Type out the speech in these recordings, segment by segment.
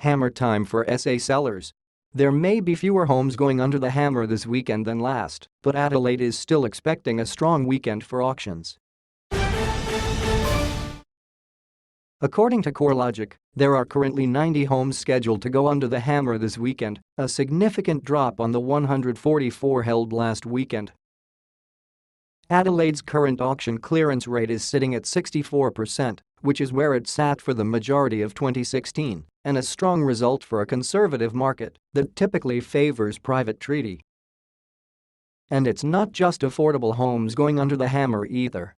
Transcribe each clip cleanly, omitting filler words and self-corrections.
Hammer time for SA sellers. There may be fewer homes going under the hammer this weekend than last, but Adelaide is still expecting a strong weekend for auctions. According to CoreLogic, there are currently 90 homes scheduled to go under the hammer this weekend, a significant drop on the 144 held last weekend. Adelaide's current auction clearance rate is sitting at 64%, which is where it sat for the majority of 2016, and a strong result for a conservative market that typically favors private treaty. And it's not just affordable homes going under the hammer either.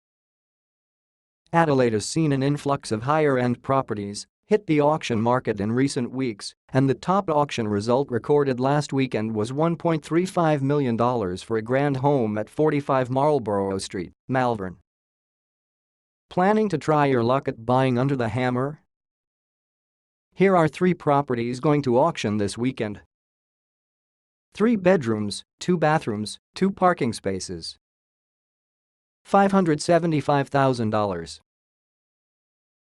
Adelaide has seen an influx of higher-end properties hit the auction market in recent weeks, and the top auction result recorded last weekend was $1.35 million for a grand home at 45 Marlborough Street, Malvern. Planning to try your luck at buying under the hammer? Here are 3 properties going to auction this weekend. 3 bedrooms, 2 bathrooms, 2 parking spaces. $575,000.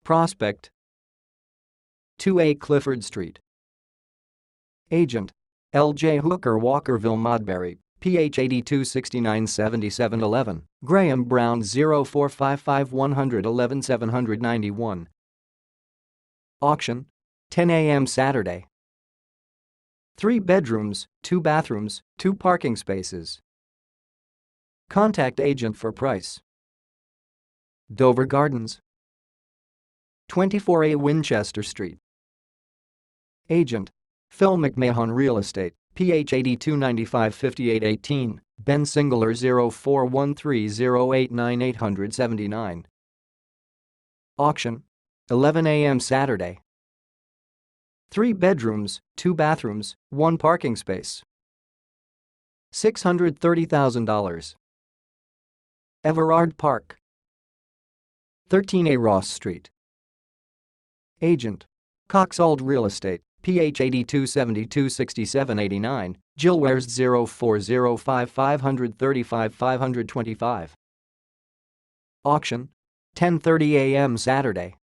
Prospect 2A Clifford Street. Agent L.J. Hooker, Walkerville, Modbury, PH 82697711, Graham Brown 0455 111 791. Auction 10 a.m. Saturday. 3 bedrooms, 2 bathrooms, 2 parking spaces. Contact agent for price. Dover Gardens 24A Winchester Street. Agent Phil McMahon Real Estate, PH 8295 5818, Ben Singler 0413 879. Auction 11 a.m. Saturday. 3 bedrooms, 2 bathrooms, 1 parking space. $630,000. Everard Park 13A Ross Street. Agent Coxald Real Estate, PH 8272 6789, Jill Wares 0405 535 525. Auction 10:30 a.m. Saturday.